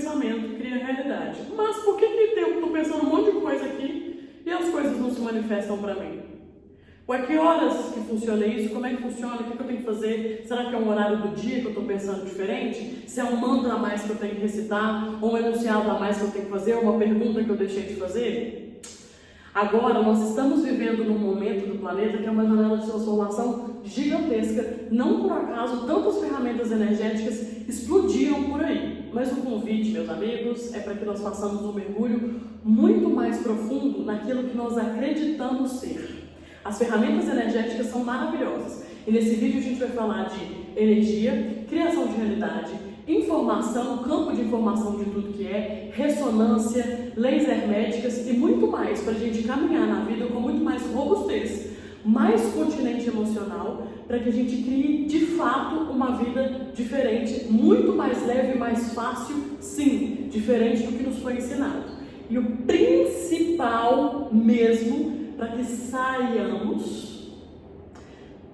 pensamento cria realidade. Mas por que eu estou pensando um monte de coisa aqui e as coisas não se manifestam para mim? Ué, que horas que funciona isso? Como é que funciona? O que eu tenho que fazer? Será que é um horário do dia que eu estou pensando diferente? Se é um mantra a mais que eu tenho que recitar? Ou um enunciado a mais que eu tenho que fazer? Ou uma pergunta que eu deixei de fazer? Agora, nós estamos vivendo num momento do planeta que é uma janela de transformação gigantesca. Não por acaso, tantas ferramentas energéticas explodiram por aí. Mas o convite, meus amigos, é para que nós façamos um mergulho muito mais profundo naquilo que nós acreditamos ser. As ferramentas energéticas são maravilhosas. E nesse vídeo a gente vai falar de energia, criação de realidade, informação, campo de informação de tudo que é, ressonância, leis herméticas e muito mais para a gente caminhar na vida com muito mais robustez, mais continente emocional, para que a gente crie de fato uma vida diferente, muito mais leve e mais fácil, sim, diferente do que nos foi ensinado. E o principal mesmo, para que saiamos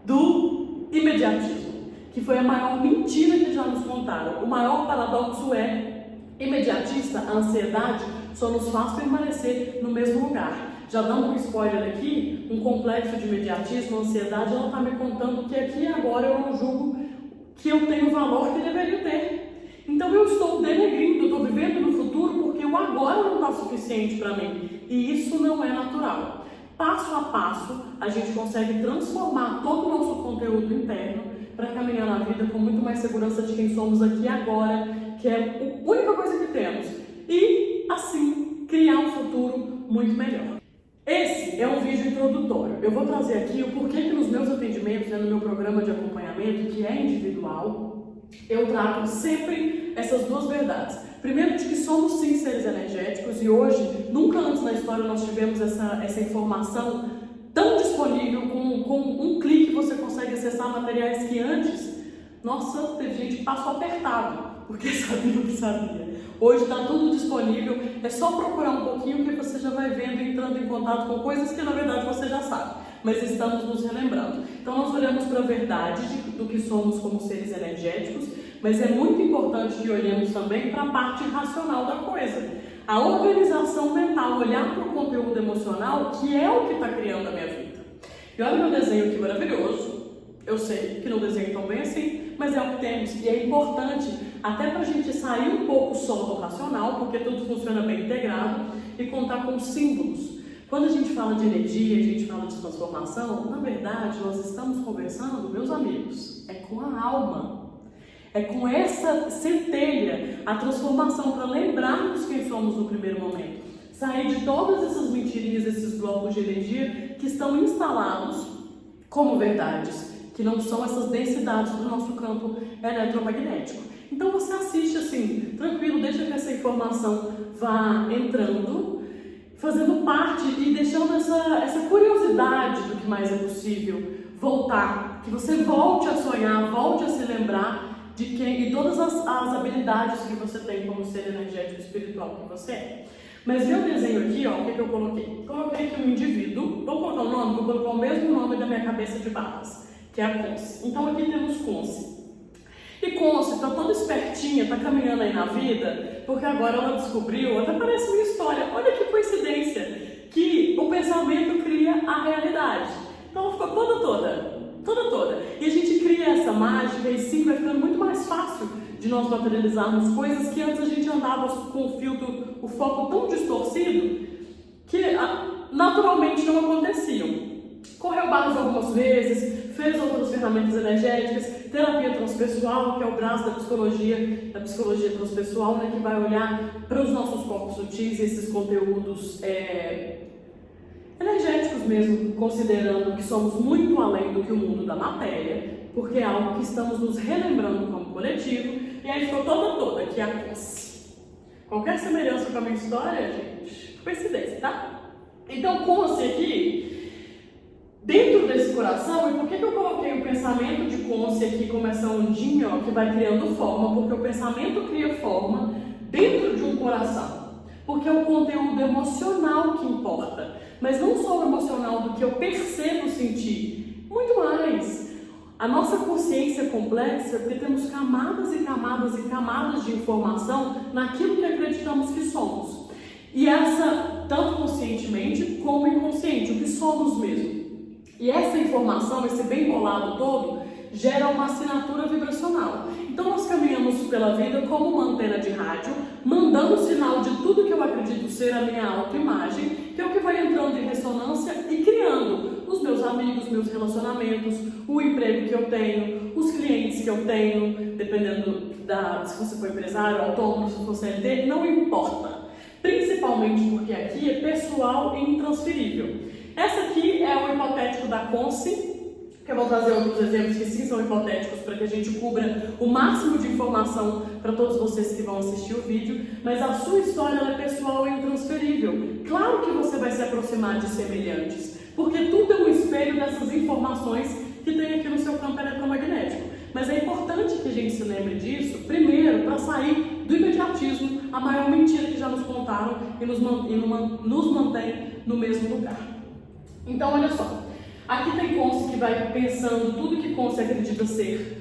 do imediatismo, que foi a maior mentira que já nos contaram. O maior paradoxo é, imediatista, a ansiedade só nos faz permanecer no mesmo lugar. Já dando um spoiler aqui, um complexo de imediatismo, ansiedade, ela está me contando que aqui e agora eu não julgo que eu tenho o valor que deveria ter. Então eu estou denegrindo, eu estou vivendo no futuro porque o agora não está suficiente para mim. E isso não é natural. Passo a passo, a gente consegue transformar todo o nosso conteúdo interno para caminhar na vida com muito mais segurança de quem somos aqui e agora, que é a única coisa que temos. E, assim, criar um futuro muito melhor. Esse é um vídeo introdutório. Eu vou trazer aqui o porquê que nos meus atendimentos, no meu programa de acompanhamento, que é individual, eu trago sempre essas duas verdades. Primeiro, de que somos sim seres energéticos e hoje, nunca antes na história nós tivemos essa informação tão disponível, com um clique você consegue acessar materiais que antes, nossa, teve gente que passou apertado, porque sabia o que sabia. Hoje está tudo disponível, é só procurar um pouquinho que você já vai vendo, entrando em contato com coisas que na verdade você já sabe, mas estamos nos relembrando. Então nós olhamos para a verdade do que somos como seres energéticos, mas é muito importante que olhemos também para a parte racional da coisa. A organização mental, olhar para o conteúdo emocional, que é o que está criando a minha vida. E olha meu desenho aqui maravilhoso. Eu sei que não desenho tão bem assim, mas é o que temos. E é importante, até para a gente sair um pouco só do racional, porque tudo funciona bem integrado, e contar com símbolos. Quando a gente fala de energia, a gente fala de transformação, na verdade nós estamos conversando, meus amigos, é com a alma. É com essa centelha, a transformação, para lembrarmos quem somos no primeiro momento. Sair de todas essas mentirinhas, esses blocos de energia que estão instalados como verdades, que não são essas densidades do nosso campo eletromagnético. Então você assiste assim, tranquilo, deixa que essa informação vá entrando, fazendo parte e deixando essa curiosidade do que mais é possível voltar, que você volte a sonhar, volte a se lembrar de quem e todas as habilidades que você tem como ser energético espiritual que você é. Mas meu desenho aqui, ó, o que eu coloquei? Coloquei aqui um indivíduo, vou colocar o nome, vou colocar o mesmo nome da minha cabeça de barras, que é a Conce. Então aqui temos Conce. E Conce tá toda espertinha, tá caminhando aí na vida, porque agora ela descobriu, até parece minha história, olha que coincidência, que o pensamento cria a realidade. Então ela ficou toda. E a gente cria essa mágica e sim, vai ficando muito mais fácil de nós materializarmos coisas que antes a gente andava com o filtro, o foco tão distorcido, que naturalmente não aconteciam. Correu barras algumas vezes, fez outras ferramentas energéticas, terapia transpessoal, que é o braço da psicologia transpessoal, né, que vai olhar para os nossos corpos sutis, esses conteúdos energéticos mesmo, considerando que somos muito além do que o mundo da matéria, porque é algo que estamos nos relembrando como coletivo, e aí ficou toda aqui a Conce. Qualquer semelhança com a minha história, gente, coincidência, tá? Então, Conce aqui, dentro desse coração, e por que eu coloquei o pensamento de Conce aqui como essa ondinha, ó, que vai criando forma? Porque o pensamento cria forma dentro de um coração. Porque é o conteúdo emocional que importa, mas não só o emocional do que eu percebo sentir, muito mais. A nossa consciência é complexa porque temos camadas e camadas e camadas de informação naquilo que acreditamos que somos. E essa, tanto conscientemente como inconsciente, o que somos mesmo. E essa informação, esse bem bolado todo, gera uma assinatura vibracional. Então nós caminhamos pela vida como uma antena de rádio, mandando sinal de tudo que eu acredito ser a minha autoimagem, que é o que vai entrando em ressonância e criando os meus amigos, meus relacionamentos, o emprego que eu tenho, os clientes que eu tenho, dependendo se você for empresário, autônomo, se for CLT, não importa. Principalmente porque aqui é pessoal e intransferível. Essa aqui é o hipotético da Consci, que eu vou trazer outros exemplos que sim são hipotéticos para que a gente cubra o máximo de informação para todos vocês que vão assistir o vídeo, mas a sua história ela é pessoal e intransferível. Claro que você vai se aproximar de semelhantes, porque tudo é um espelho dessas informações que tem aqui no seu campo eletromagnético. Mas é importante que a gente se lembre disso, primeiro, para sair do imediatismo, a maior mentira que já nos contaram e nos mantém no mesmo lugar. Então, olha só. Aqui tem Consci que vai pensando tudo que Consci acredita ser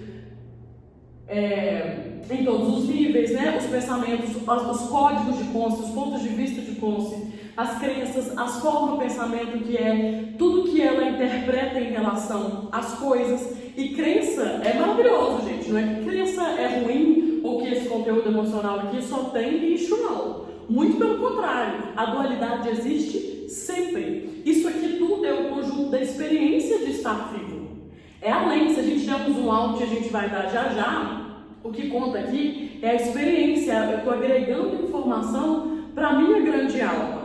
em todos os níveis, né? Os pensamentos, os códigos de Consci, os pontos de vista de Consci, as crenças, as formas do pensamento, que é tudo que ela interpreta em relação às coisas. E crença é maravilhoso, gente. Não é que crença é ruim ou que esse conteúdo emocional aqui só tem lixo, não. Muito pelo contrário, a dualidade existe sempre. Isso aqui tudo é o conjunto da experiência de estar vivo. É além, se a gente der um zoom out e a gente vai dar já já, o que conta aqui é a experiência. Eu estou agregando informação para a minha grande alma.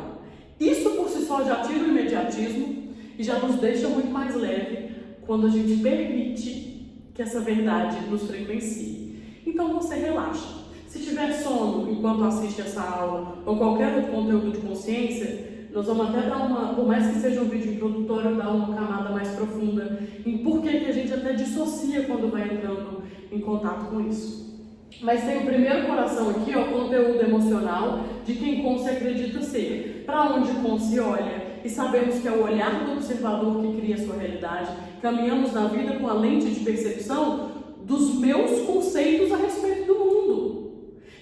Isso por si só já tira o imediatismo e já nos deixa muito mais leve quando a gente permite que essa verdade nos frequencie. Então você relaxa. Se tiver sono enquanto assiste essa aula ou qualquer outro conteúdo de consciência, nós vamos até dar por mais que seja um vídeo introdutório, dar uma camada mais profunda em por que a gente até dissocia quando vai entrando em contato com isso. Mas tem o primeiro coração aqui, ó, conteúdo emocional de quem Consci acredita ser. Para onde Consci olha, e sabemos que é o olhar do observador que cria a sua realidade. Caminhamos na vida com a lente de percepção dos meus conceitos a respeito do mundo.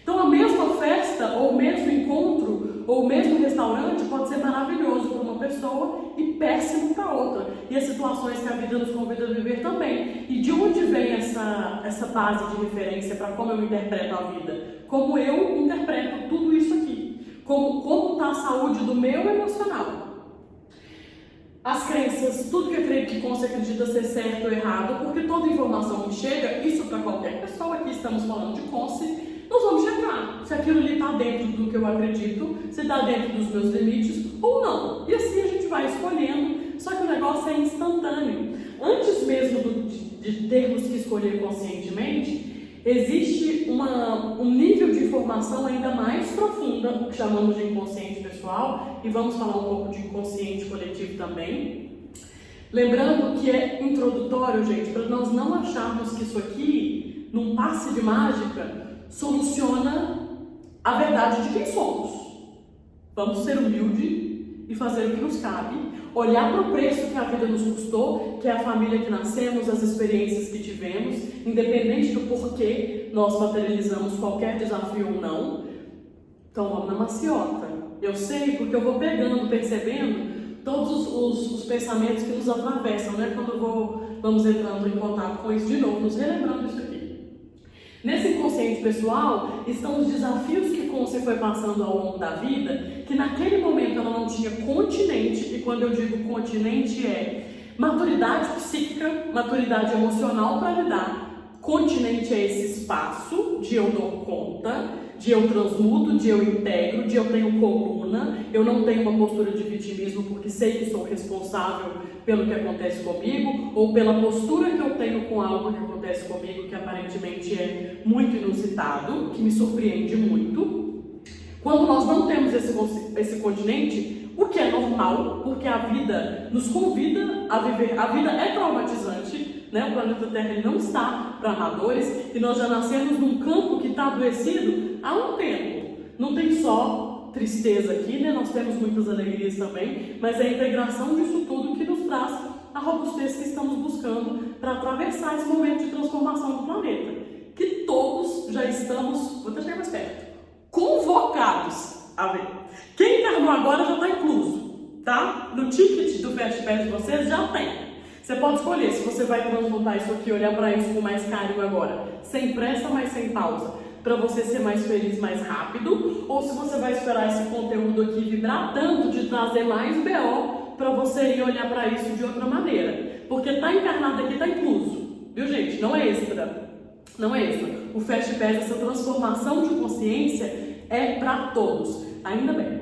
Então a mesma festa, ou o mesmo encontro, ou o mesmo restaurante pode ser maravilhoso para uma pessoa e péssimo para outra. E as situações que a vida nos convida a viver também. E de onde vem essa base de referência para como eu interpreto a vida? Como eu interpreto tudo isso aqui? Como está a saúde do meu emocional? As crenças, tudo que Consci acredita ser certo ou errado, porque toda informação que chega, isso para qualquer pessoa, aqui estamos falando de Consci, nós vamos checar se aquilo ali está dentro do que eu acredito, se está dentro dos meus limites ou não. E assim a gente vai escolhendo, só que o negócio é instantâneo. Antes mesmo de termos que escolher conscientemente, existe um nível de informação ainda mais profunda, o que chamamos de inconsciente pessoal, e vamos falar um pouco de inconsciente coletivo também. Lembrando que é introdutório, gente, para nós não acharmos que isso aqui, num passe de mágica, soluciona a verdade de quem somos. Vamos ser humildes e fazer o que nos cabe, olhar para o preço que a vida nos custou, que é a família que nascemos, as experiências que tivemos, independente do porquê nós materializamos qualquer desafio ou não. Então vamos na maciota. Eu sei porque eu vou pegando, percebendo todos os pensamentos que nos atravessam, né? Quando vamos entrando em contato com isso de novo, nos relembrando isso aqui. Nesse inconsciente pessoal estão os desafios que Consci foi passando ao longo da vida, que naquele momento ela não tinha continente, e quando eu digo continente é maturidade psíquica, maturidade emocional para lidar. Continente é esse espaço de eu dou conta, de eu transmuto, de eu integro, de eu tenho coluna, eu não tenho uma postura de vitimismo porque sei que sou responsável pelo que acontece comigo, ou pela postura que eu tenho com algo que acontece comigo, que aparentemente é muito inusitado, que me surpreende muito. Quando nós não temos esse continente, o que é normal, porque a vida nos convida a viver, a vida é traumatizante, né? O planeta Terra ele não está para amadores, e nós já nascemos num campo que está adoecido há um tempo. Não tem só tristeza aqui, né? Nós temos muitas alegrias também, mas é a integração disso tudo que nos traz a a robustez que estamos buscando para atravessar esse momento de transformação do planeta, que todos já estamos, vou até chegar mais perto, convocados a ver. Quem encarnou agora já está incluso, tá? No ticket do Fast Pass de vocês já tem. Você pode escolher se você vai transmutar isso aqui, olhar para isso com mais carinho agora, sem pressa, mas sem pausa, para você ser mais feliz mais rápido, ou se você vai esperar esse conteúdo aqui vibrar tanto de trazer mais BO para você ir olhar para isso de outra maneira. Porque tá encarnado aqui, tá incluso, viu gente? Não é extra. Não é extra. O Fast Pass, essa transformação de consciência é para todos. Ainda bem.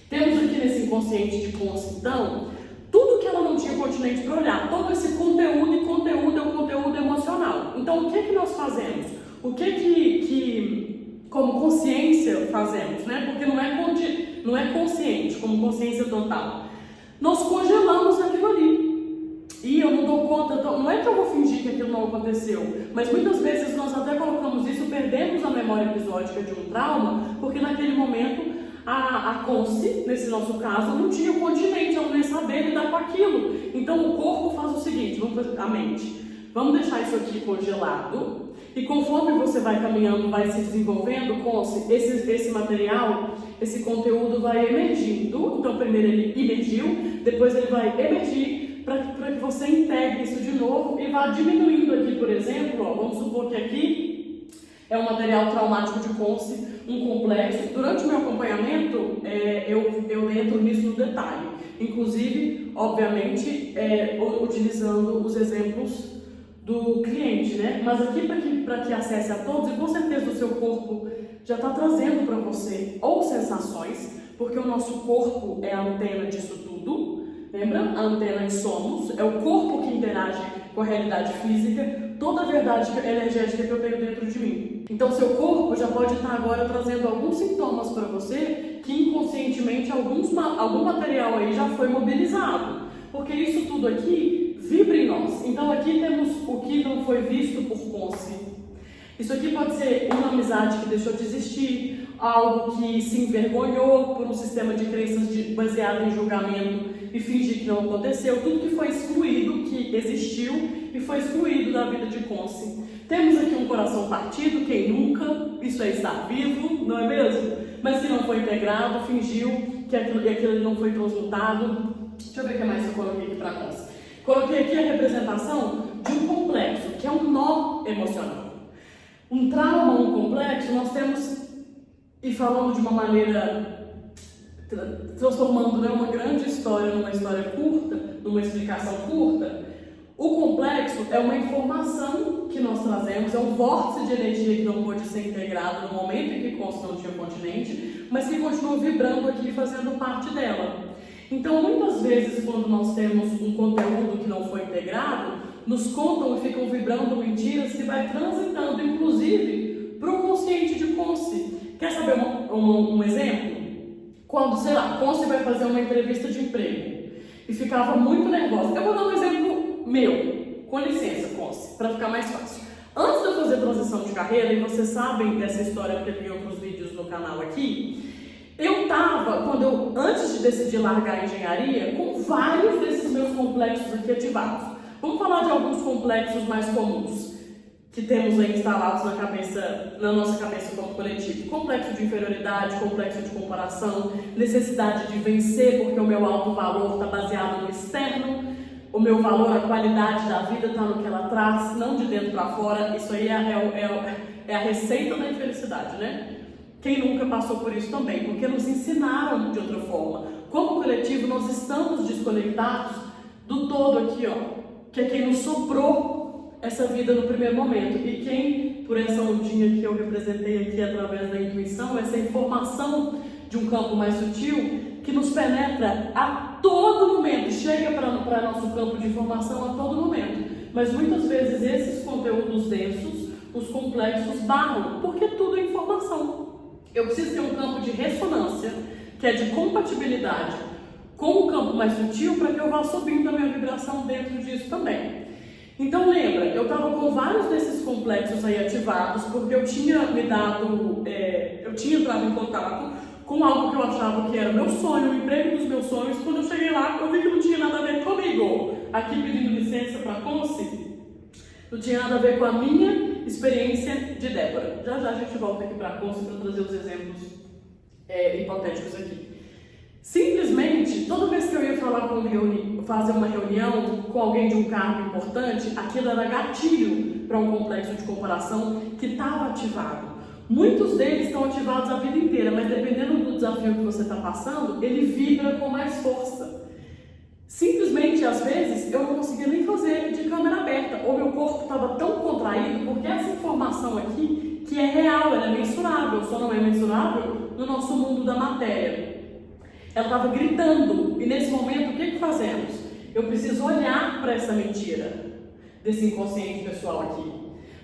Temos aqui nesse inconsciente de consciência, então, tudo que ela não tinha continente para olhar, todo esse conteúdo, e conteúdo é um conteúdo emocional. Então, o que que nós fazemos? O que como consciência fazemos, né? Porque não é consciente, como consciência total. Nós congelamos aquilo ali. E eu não dou conta, não é que eu vou fingir que aquilo não aconteceu, mas muitas vezes nós até colocamos isso, perdemos a memória episódica de um trauma, porque naquele momento a consci, nesse nosso caso, não tinha o continente, ela não ia saber lidar com aquilo. Então o corpo faz o seguinte, a mente, vamos deixar isso aqui congelado, e conforme você vai caminhando, vai se desenvolvendo, consci, esse material, esse conteúdo vai emergindo. Então primeiro ele emergiu, depois ele vai emergir, para que você integre isso de novo e vá diminuindo aqui, por exemplo, ó, vamos supor que aqui é um material traumático de consci, um complexo. Durante o meu acompanhamento, eu entro nisso no detalhe, inclusive, obviamente, utilizando os exemplos do cliente, né? Mas aqui para que acesse a todos, e com certeza o seu corpo já está trazendo para você ou sensações, porque o nosso corpo é a antena disso tudo. Lembra? A antena que somos, é o corpo que interage com a realidade física, toda a verdade energética que eu tenho dentro de mim. Então, seu corpo já pode estar agora trazendo alguns sintomas para você que inconscientemente algum material aí já foi mobilizado. Porque isso tudo aqui vibra em nós. Então, aqui temos o que não foi visto por consci. Isso aqui pode ser uma amizade que deixou de existir, algo que se envergonhou por um sistema de crenças baseado em julgamento e fingir que não aconteceu, tudo que foi excluído, que existiu e foi excluído da vida de consci. Temos aqui um coração partido, quem nunca, isso é estar vivo, não é mesmo? Mas que não foi integrado, fingiu que aquilo não foi transmutado. Deixa eu ver o que mais eu coloquei aqui para consci. Coloquei aqui a representação de um complexo, que é um nó emocional. Um trauma, um complexo, nós temos, e falando de uma maneira, transformando, né, uma grande história numa história curta, numa explicação curta, o complexo é uma informação que nós trazemos, é um vórtice de energia que não pôde ser integrado no momento em que consci não tinha continente, mas que continua vibrando aqui, fazendo parte dela. Então, muitas vezes, quando nós temos um conteúdo que não foi integrado, nos contam e ficam vibrando mentiras que vai transitando, inclusive, para o consciente de consci. Quer saber um exemplo? Quando, sei lá, consci vai fazer uma entrevista de emprego e ficava muito nervosa. Eu vou dar um exemplo meu, com licença, consci, para ficar mais fácil. Antes de eu fazer transição de carreira, e vocês sabem dessa história porque tem outros vídeos no canal aqui, eu estava, antes de decidir largar a engenharia, com vários desses meus complexos aqui ativados. Vamos falar de alguns complexos mais comuns que temos aí instalados na nossa cabeça como coletivo. Complexo de inferioridade, complexo de comparação, necessidade de vencer porque o meu alto valor está baseado no externo, o meu valor, a qualidade da vida está no que ela traz, não de dentro para fora. Isso aí é a receita da infelicidade, né? Quem nunca passou por isso também, porque nos ensinaram de outra forma. Como coletivo, nós estamos desconectados do todo aqui, ó, que é quem nos soprou essa vida no primeiro momento. E quem, por essa ondinha que eu representei aqui através da intuição, essa informação de um campo mais sutil, que nos penetra a todo momento, chega para nosso campo de informação a todo momento. Mas muitas vezes esses conteúdos densos, os complexos, barram, porque tudo é informação. Eu preciso ter um campo de ressonância, que é de compatibilidade com o campo mais sutil, para que eu vá subindo a minha vibração dentro disso também. Então lembra, eu estava com vários desses complexos aí ativados, porque eu tinha entrado em contato com algo que eu achava que era meu sonho, o emprego dos meus sonhos. Quando eu cheguei lá, eu vi que não tinha nada a ver comigo. Aqui pedindo licença para a Conce, não tinha nada a ver com a minha experiência de Débora. Já já a gente volta aqui para a Conce para trazer os exemplos hipotéticos aqui. Simplesmente, toda vez que eu ia falar fazer uma reunião com alguém de um cargo importante, aquilo era gatilho para um complexo de comparação que estava ativado. Muitos deles estão ativados a vida inteira, mas dependendo do desafio que você está passando, ele vibra com mais força. Simplesmente, às vezes, eu não conseguia nem fazer de câmera aberta, ou meu corpo estava tão contraído, porque essa informação aqui, que é real, ela é mensurável, só não é mensurável no nosso mundo da matéria. Ela estava gritando, e nesse momento, o que fazemos? Eu preciso olhar para essa mentira desse inconsciente pessoal aqui,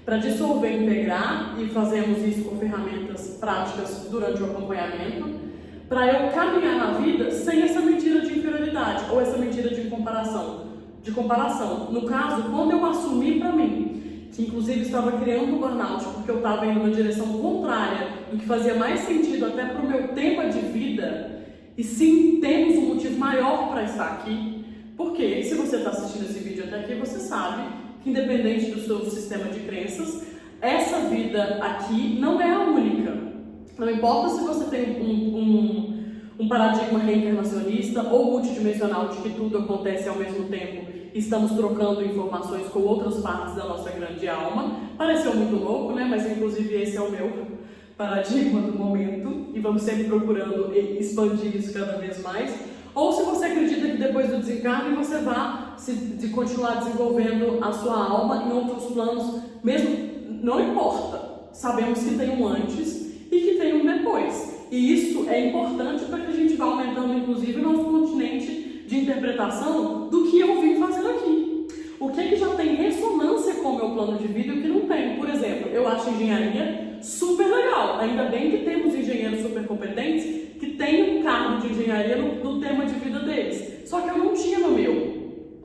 para dissolver, integrar, e fazemos isso com ferramentas práticas durante o acompanhamento, para eu caminhar na vida sem essa mentira de inferioridade, ou essa mentira de comparação. No caso, quando eu assumi para mim, que inclusive estava criando um burnout, porque eu estava indo na direção contrária do que fazia mais sentido até para o meu tema de vida. E sim, temos um motivo maior para estar aqui, porque se você está assistindo esse vídeo até aqui, você sabe que independente do seu sistema de crenças, essa vida aqui não é a única. Não importa se você tem um paradigma reencarnacionista ou multidimensional de que tudo acontece ao mesmo tempo e estamos trocando informações com outras partes da nossa grande alma. Pareceu muito louco, né? Mas inclusive esse é o meu paradigma do momento e vamos sempre procurando expandir isso cada vez mais. Ou se você acredita que depois do desencarne você vai continuar desenvolvendo a sua alma em outros planos, mesmo, não importa. Sabemos que tem um antes e que tem um depois. E isso é importante para que a gente vá aumentando, inclusive, o nosso continente de interpretação do que eu vim fazendo aqui. O que já tem ressonância com o meu plano de vida e o que não tem. Por exemplo, eu acho engenharia super legal. Ainda bem que temos engenheiros super competentes que têm um cargo de engenharia no tema de vida deles. Só que eu não tinha no meu.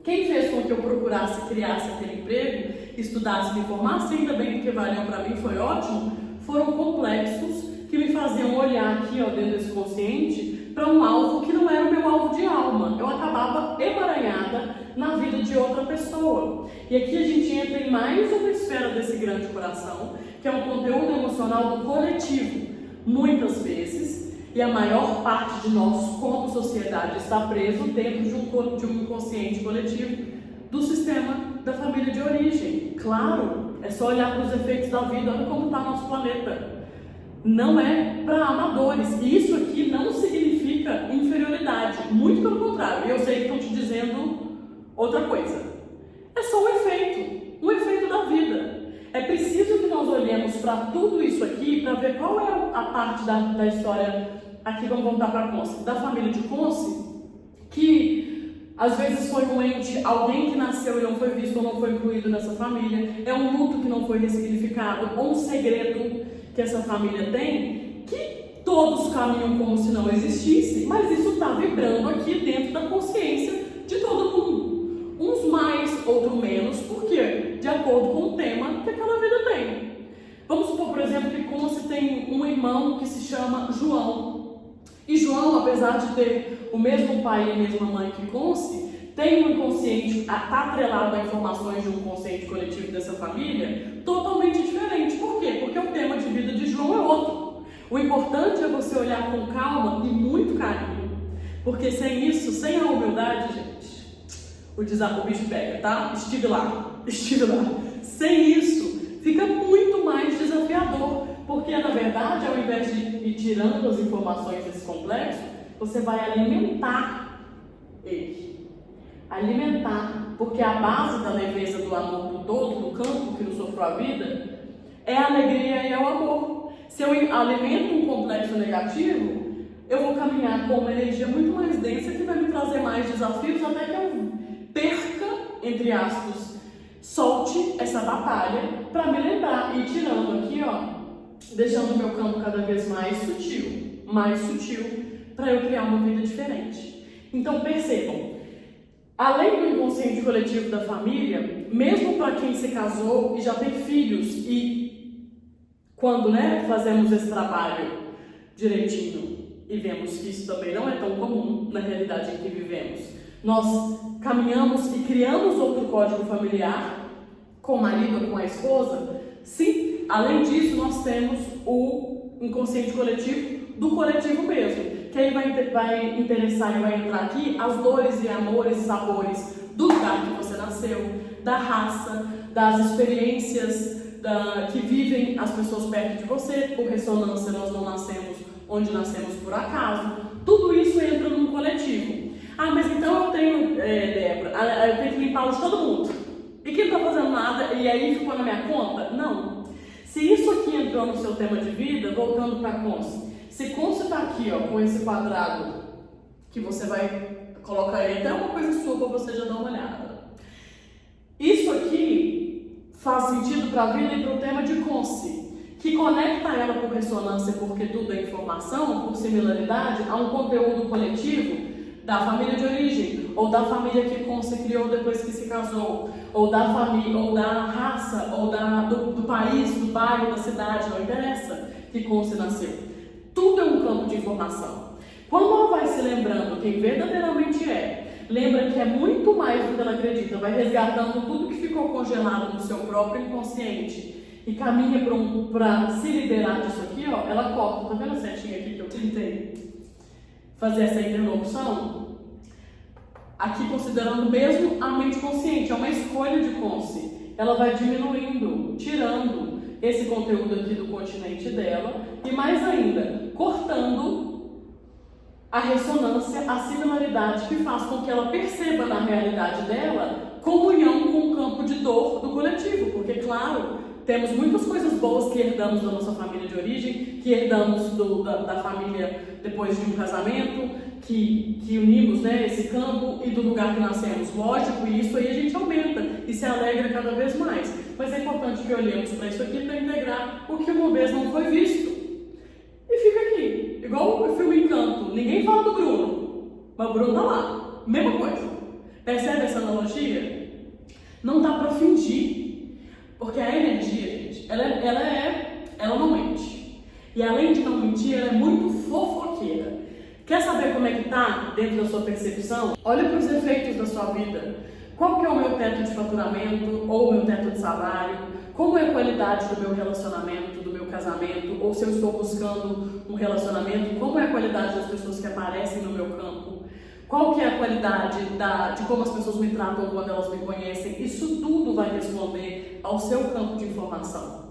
Quem fez com que eu procurasse, criasse aquele emprego, estudasse, me formasse, ainda bem que valeu para mim, foi ótimo, foram complexos que me faziam olhar aqui, ó, dentro desse consciente, para um alvo que não era o meu alvo de alma. Eu acabava emaranhada na vida de outra pessoa. E aqui a gente entra em mais uma esfera desse grande coração, que é um conteúdo emocional do coletivo. Muitas vezes, e a maior parte de nós, como sociedade, está preso dentro de um inconsciente coletivo do sistema da família de origem. Claro, é só olhar para os efeitos da vida, olha como está nosso planeta. Não é para amadores. E isso aqui não significa inferioridade. Muito pelo contrário. E eu sei que estão te dizendo outra coisa. É só um efeito da vida. É preciso que nós olhemos para tudo isso aqui para ver qual é a parte da história. Aqui vamos voltar para a Conce. Da família de Conce, que às vezes foi um ente, alguém que nasceu e não foi visto ou não foi incluído nessa família. É um luto que não foi ressignificado, ou um segredo que essa família tem, que todos caminham como se não existisse, mas isso está vibrando aqui dentro da consciência de todo mundo. Uns mais, outros menos, por quê? De acordo com o tema que aquela vida tem. Vamos supor, por exemplo, que Conce tem um irmão que se chama João. E João, apesar de ter o mesmo pai e a mesma mãe que Conce, tem um inconsciente, está atrelado a informações de um consciente coletivo dessa família totalmente diferente. Por quê? Porque o tema de vida de João é outro. O importante é você olhar com calma e muito carinho. Porque sem isso, sem a humildade, gente, o bicho pega, tá? Estive lá. Sem isso, fica muito mais desafiador. Porque, na verdade, ao invés de ir tirando as informações desse complexo, você vai alimentar ele. Alimentar, porque a base da leveza do amor do todo, do campo que nos sofreu a vida, é a alegria e é o amor. Se eu alimento um complexo negativo, eu vou caminhar com uma energia muito mais densa que vai me trazer mais desafios até que eu perca, entre aspas, solte essa batalha para me lembrar e tirando aqui, ó, deixando o meu campo cada vez mais sutil, para eu criar uma vida diferente. Então percebam, além do inconsciente coletivo da família, mesmo para quem se casou e já tem filhos, e quando fazemos esse trabalho direitinho, e vemos que isso também não é tão comum na realidade em que vivemos. Nós caminhamos e criamos outro código familiar com o marido ou com a esposa. Sim, além disso, nós temos o inconsciente coletivo do coletivo mesmo, que aí vai interessar e vai entrar aqui as dores e amores e sabores do lugar que você nasceu, da raça, das experiências que vivem as pessoas perto de você. Por ressonância, nós não nascemos onde nascemos por acaso. Tudo isso entra num coletivo. Ah, mas então eu tenho, Débora, eu tenho que limpar de todo mundo. E quem não está fazendo nada e aí ficou na minha conta? Não. Se isso aqui entrou no seu tema de vida, voltando para Consci. Se Consci está aqui, ó, com esse quadrado, que você vai colocar aí até uma coisa sua para você já dar uma olhada. Isso aqui faz sentido para a vida e para o tema de Consci, que conecta ela por ressonância, porque tudo é informação, por similaridade, a um conteúdo coletivo da família de origem, ou da família que Consci criou depois que se casou, ou da família, ou da raça, ou do país, do bairro, da cidade, não interessa que Consci nasceu. Tudo é um campo de informação. Quando ela vai se lembrando quem verdadeiramente é, lembra que é muito mais do que ela acredita, vai resgatando tudo que ficou congelado no seu próprio inconsciente e caminha para se liberar disso aqui, ó, ela corta. Tá vendo a setinha aqui que eu tentei fazer essa interlocução? Aqui considerando mesmo a mente consciente, é uma escolha de Consci. Ela vai diminuindo, tirando esse conteúdo aqui do continente dela e mais ainda, cortando a ressonância, a similaridade que faz com que ela perceba na realidade dela comunhão com o campo de dor do coletivo, porque claro, temos muitas coisas boas que herdamos da nossa família de origem, que herdamos da família depois de um casamento, que unimos, né, esse campo e do lugar que nascemos. Lógico, e isso aí a gente aumenta e se alegra cada vez mais. Mas é importante que olhemos para isso aqui para integrar o que uma vez não foi visto. E fica aqui, igual o filme Encanto. Ninguém fala do Bruno, mas o Bruno tá lá. Mesma coisa. Percebe essa analogia? Não dá para fingir. Porque a energia, gente, ela não mente. E além de não mentir, ela é muito fofoqueira. Quer saber como é que tá dentro da sua percepção? Olha para os efeitos da sua vida. Qual que é o meu teto de faturamento ou o meu teto de salário? Como é a qualidade do meu relacionamento, do meu casamento? Ou se eu estou buscando um relacionamento, como é a qualidade das pessoas que aparecem no meu campo? Qual que é a qualidade de como as pessoas me tratam quando elas me conhecem? Isso tudo vai responder ao seu campo de informação.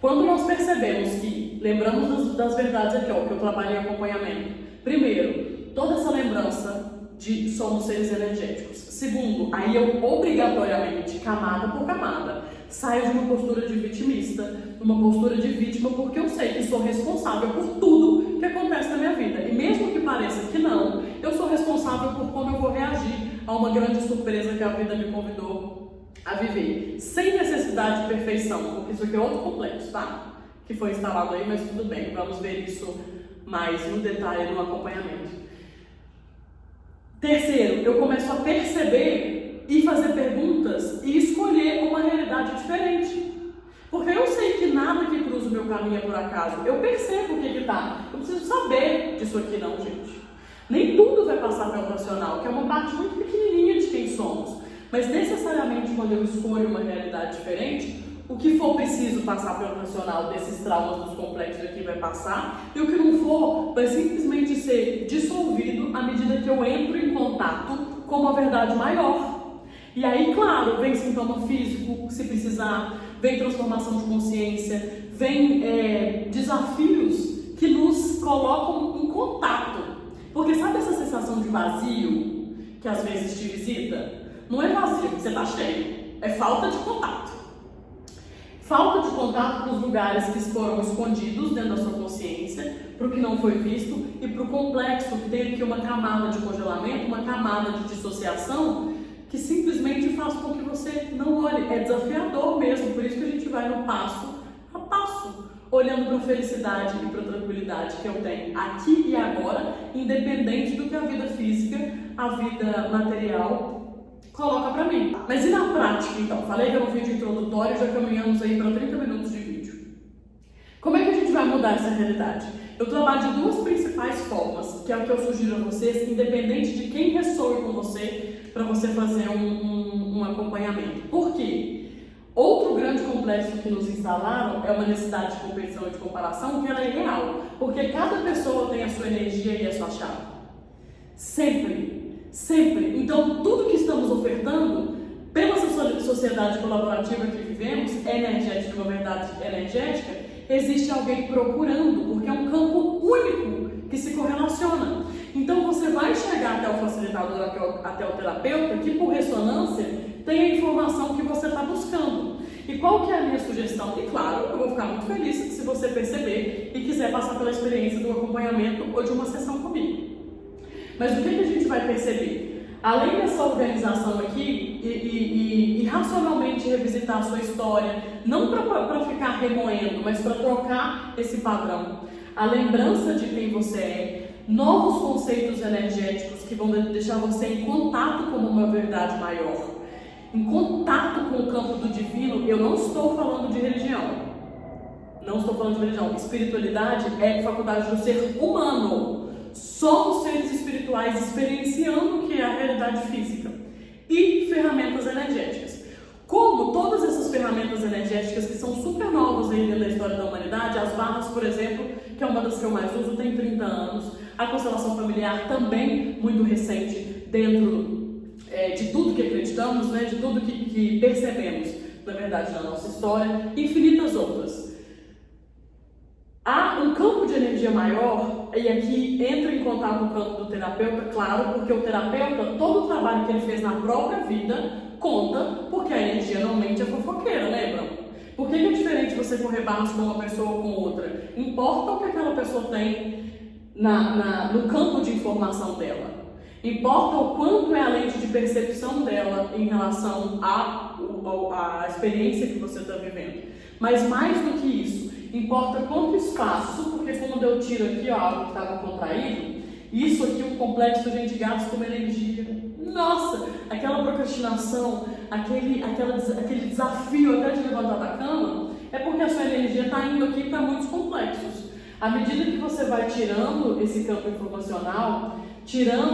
Quando nós percebemos que, lembramos das verdades aqui, ó, que eu trabalho em acompanhamento. Primeiro, toda essa lembrança de somos seres energéticos. Segundo, aí eu obrigatoriamente, camada por camada, saio de uma postura de vitimista, uma postura de vítima, porque eu sei que sou responsável por tudo que acontece na minha vida. E mesmo que pareça que não, eu sou responsável por como eu vou reagir a uma grande surpresa que a vida me convidou a viver. Sem necessidade de perfeição, porque isso aqui é outro complexo, tá? Que foi instalado aí, mas tudo bem, vamos ver isso mais no detalhe no acompanhamento. Terceiro, eu começo a perceber e fazer perguntas e escolher uma realidade diferente. Porque eu sei que nada que cruza o meu caminho é por acaso. Eu percebo o que tá. Eu preciso saber disso aqui não, gente. Nem tudo vai passar pelo racional, que é uma parte muito pequenininha de quem somos. Mas necessariamente quando eu escolho uma realidade diferente, o que for preciso passar pelo racional desses traumas dos complexos aqui vai passar, e o que não for vai simplesmente ser dissolvido à medida que eu entro em contato com uma verdade maior. E aí, claro, vem sintoma físico, se precisar, vem transformação de consciência, vem desafios que nos colocam em contato. Porque sabe essa sensação de vazio que às vezes te visita? Não é vazio, você está cheio, é falta de contato. Falta de contato com os lugares que foram escondidos dentro da sua consciência, para o que não foi visto e para o complexo, que tem aqui uma camada de congelamento, uma camada de dissociação, que simplesmente faz com que você não olhe. É desafiador mesmo, por isso que a gente vai no passo a passo, olhando para a felicidade e para a tranquilidade que eu tenho aqui e agora, independente do que a vida física, a vida material coloca pra mim. Mas e na prática, então? Falei que era um vídeo introdutório, já caminhamos aí para 30 minutos de vídeo. Como é que a gente vai mudar essa realidade? Eu trabalho de duas principais formas, que é o que eu sugiro a vocês, independente de quem ressoe com você, para você fazer um acompanhamento. Por quê? Outro grande complexo que nos instalaram é uma necessidade de competição e de comparação, que ela é real, porque cada pessoa tem a sua energia e a sua chave. Sempre, sempre. Então, tudo que estamos ofertando, pela sociedade colaborativa que vivemos, energética, uma verdade energética, existe alguém procurando, porque é um campo único que se correlaciona. Então, você vai chegar até o facilitador, até o terapeuta, que por ressonância tem a informação que você está buscando. E qual que é a minha sugestão? E claro, eu vou ficar muito feliz se você perceber e quiser passar pela experiência do acompanhamento ou de uma sessão comigo. Mas o que a gente vai perceber? Além dessa organização aqui e racionalmente revisitar a sua história, não para ficar remoendo, mas para trocar esse padrão, a lembrança de quem você é, novos conceitos energéticos que vão deixar você em contato com uma verdade maior, em contato com o campo do divino. Eu não estou falando de religião, não estou falando de religião. Espiritualidade é faculdade do ser humano. Somos seres espirituais experienciando o que é a realidade física e ferramentas energéticas. Como todas essas ferramentas energéticas que são super novas ainda na história da humanidade, as barras, por exemplo, que é uma das que eu mais uso, tem 30 anos, a constelação familiar também muito recente dentro de tudo que acreditamos, né, de tudo que percebemos, na verdade, na nossa história, infinitas outras. Há um campo de energia maior, e aqui entra em contato o campo do terapeuta, claro, porque o terapeuta, todo o trabalho que ele fez na própria vida, conta, porque a energia normalmente é fofoqueira, lembram? Por que é diferente você correr barras com uma pessoa ou com outra? Importa o que aquela pessoa tem no campo de informação dela. Importa o quanto é a lente de percepção dela em relação à experiência que você está vivendo. Mas mais do que isso, importa quanto espaço, porque quando eu tiro aqui algo que estava contraído, isso aqui, um complexo, a gente gasta uma energia. Nossa, aquela procrastinação, aquele desafio até de levantar da cama, é porque a sua energia está indo aqui para muitos complexos. À medida que você vai tirando esse campo informacional, tirando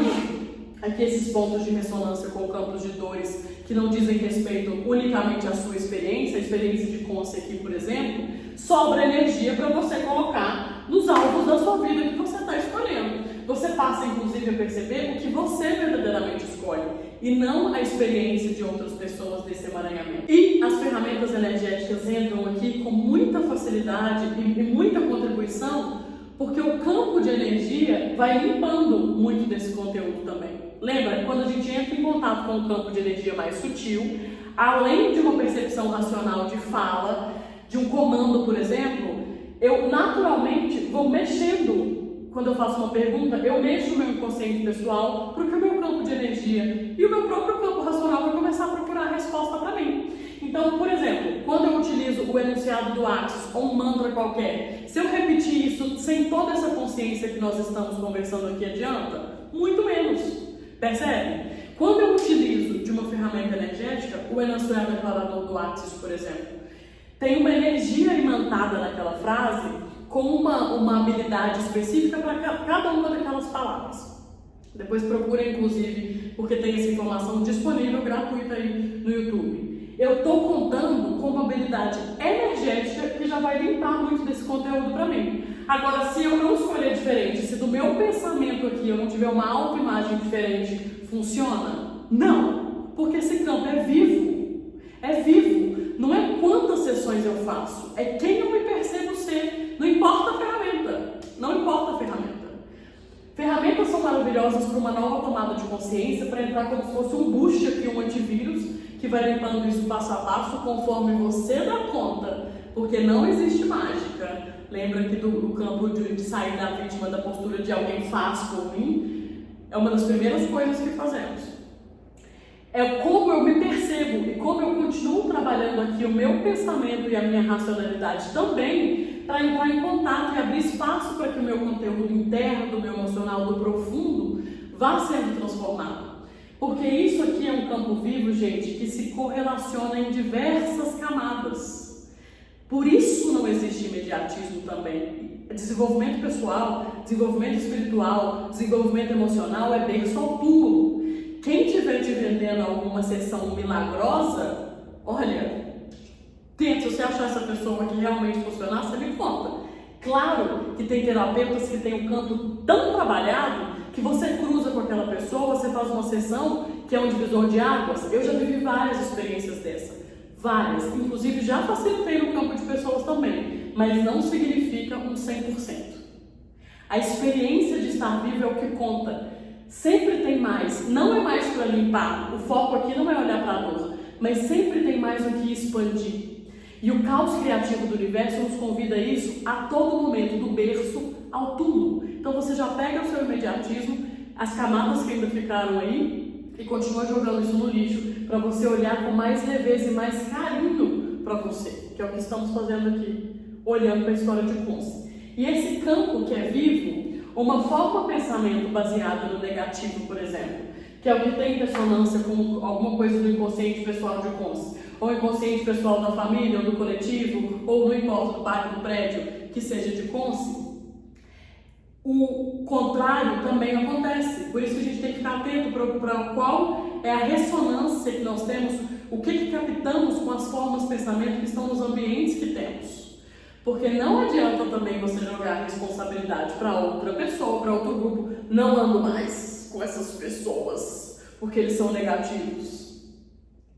aqui esses pontos de ressonância com campos de dores que não dizem respeito unicamente à sua experiência, a experiência de consciência aqui, por exemplo, sobra energia para você colocar nos alvos da sua vida que você está escolhendo. Você passa, inclusive, a perceber o que você verdadeiramente escolhe e não a experiência de outras pessoas desse emaranhamento. E as ferramentas energéticas entram aqui com muita facilidade e muita contribuição, porque o campo de energia vai limpando muito desse conteúdo também. Lembra, quando a gente entra em contato com um campo de energia mais sutil, além de uma percepção racional de fala, de um comando, por exemplo, eu naturalmente vou mexendo. Quando eu faço uma pergunta, eu mexo o meu inconsciente pessoal, porque o meu campo de energia e o meu próprio campo racional vai começar a procurar a resposta para mim. Então, por exemplo, quando eu utilizo o enunciado do Axis ou um mantra qualquer, se eu repetir isso sem toda essa consciência que nós estamos conversando aqui, adianta? Muito menos. Percebe? Quando eu utilizo de uma ferramenta energética, o enunciado declarador do Axis, por exemplo, tem uma energia imantada naquela frase com uma habilidade específica para cada uma daquelas palavras. Depois procura, inclusive, porque tem essa informação disponível, gratuita aí no YouTube. Eu estou contando com uma habilidade energética que já vai limpar muito desse conteúdo para mim. Agora, se eu não escolher diferente, se do meu pensamento aqui eu não tiver uma autoimagem diferente, funciona? Não, porque esse campo é vivo. É vivo. Não é quantas sessões eu faço, é quem eu me percebo ser. Não importa a ferramenta. Não importa a ferramenta. Ferramentas são maravilhosas para uma nova tomada de consciência, para entrar como se fosse um boost aqui, um antivírus, que vai limpando isso passo a passo, conforme você dá conta, porque não existe mágica. Lembra que do campo de sair da vítima, da postura de alguém fácil por mim, é uma das primeiras coisas que fazemos. É como eu me percebo e como eu continuo trabalhando aqui o meu pensamento e a minha racionalidade também, para entrar em contato e abrir espaço para que o meu conteúdo interno, do meu emocional, do profundo, vá sendo transformado. Porque isso aqui é um campo vivo, gente, que se correlaciona em diversas camadas. Por isso não existe imediatismo também. Desenvolvimento pessoal, desenvolvimento espiritual, desenvolvimento emocional é berço ao túmulo. Quem estiver te vendendo alguma sessão milagrosa, olha, tenta, se você achar essa pessoa que realmente funcionar, você me conta. Claro que tem terapeutas que têm um campo tão trabalhado que você cruza com aquela pessoa, você faz uma sessão que é um divisor de águas. Eu já vivi várias experiências dessa. Várias, inclusive já facilitei no campo de pessoas também, mas não significa um 100%. A experiência de estar vivo é o que conta. Sempre tem mais, não é mais para limpar, o foco aqui não é olhar para a dor, mas sempre tem mais o que expandir. E o caos criativo do universo nos convida a isso a todo momento, do berço ao túmulo. Então você já pega o seu imediatismo, as camadas que ainda ficaram aí, e continua jogando isso no lixo, para você olhar com mais leveza e mais carinho para você, que é o que estamos fazendo aqui, olhando para a história de Conce. E esse campo que é vivo, uma forma de pensamento baseada no negativo, por exemplo, que é o que tem ressonância com alguma coisa do inconsciente pessoal de Conce, ou inconsciente pessoal da família, ou do coletivo, ou não importa, do bairro, do prédio, que seja de Conce, o contrário também acontece. Por isso que a gente tem que ficar atento para qual é a ressonância que nós temos, o que captamos com as formas de pensamento que estão nos ambientes que temos. Porque não adianta também você jogar a responsabilidade para outra pessoa, para outro grupo. Não ando mais com essas pessoas, porque eles são negativos.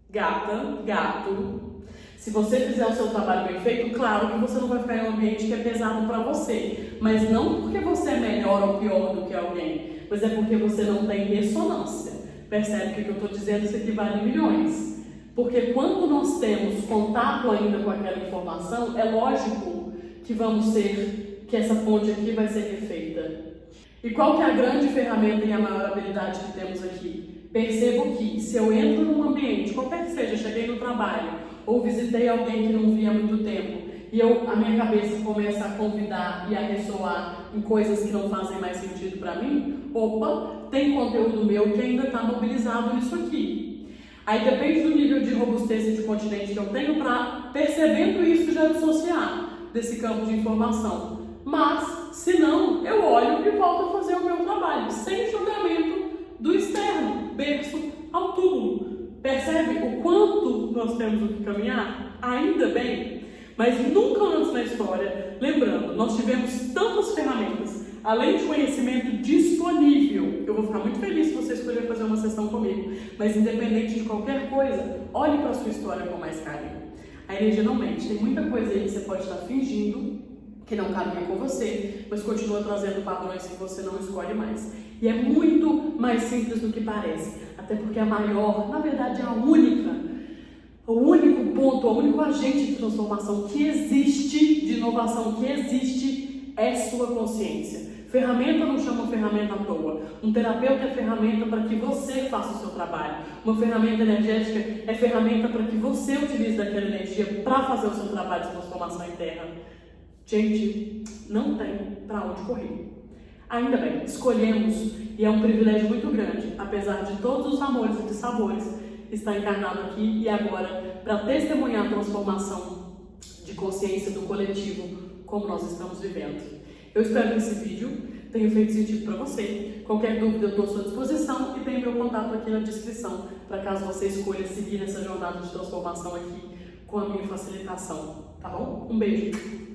Gata, gato, se você fizer o seu trabalho bem feito, claro que você não vai ficar em um ambiente que é pesado para você, mas não porque você é melhor ou pior do que alguém, mas é porque você não tem ressonância. Percebe o que eu estou dizendo? Isso equivale a milhões. Porque quando nós temos contato ainda com aquela informação, é lógico que que essa ponte aqui vai ser refeita. E qual que é a grande ferramenta e a maior habilidade que temos aqui? Percebo que se eu entro num ambiente, qualquer que seja, cheguei no trabalho, ou visitei alguém que não via há muito tempo, e a minha cabeça começa a convidar e a ressoar em coisas que não fazem mais sentido para mim, opa, tem conteúdo meu que ainda está mobilizado nisso aqui. Aí depende do nível de robustez e de continente que eu tenho para, percebendo isso, já dissociar desse campo de informação. Mas, se não, eu olho e volto a fazer o meu trabalho, sem julgamento do externo, berço ao túmulo. Percebe o quanto nós temos o que caminhar? Ainda bem, mas nunca antes na história, lembrando, nós tivemos tantas ferramentas, além de conhecimento disponível. Eu vou ficar muito feliz se você escolher fazer uma sessão comigo, mas independente de qualquer coisa, olhe para a sua história com mais carinho. A energia não mente, tem muita coisa aí que você pode estar fingindo que não caminha com você, mas continua trazendo padrões que você não escolhe mais. E é muito mais simples do que parece, até porque a maior, na verdade é o único ponto, o único agente de transformação que existe, de inovação que existe, é sua consciência. Ferramenta não chama ferramenta à toa. Um terapeuta é ferramenta para que você faça o seu trabalho. Uma ferramenta energética é ferramenta para que você utilize daquela energia para fazer o seu trabalho de transformação interna. Gente, não tem para onde correr. Ainda bem, escolhemos, e é um privilégio muito grande, apesar de todos os amores e dissabores, estar encarnado aqui e agora para testemunhar a transformação de consciência do coletivo como nós estamos vivendo. Eu espero que esse vídeo tenha feito sentido para você. Qualquer dúvida eu estou à sua disposição e tem meu contato aqui na descrição, para caso você escolha seguir essa jornada de transformação aqui com a minha facilitação, tá bom? Um beijo!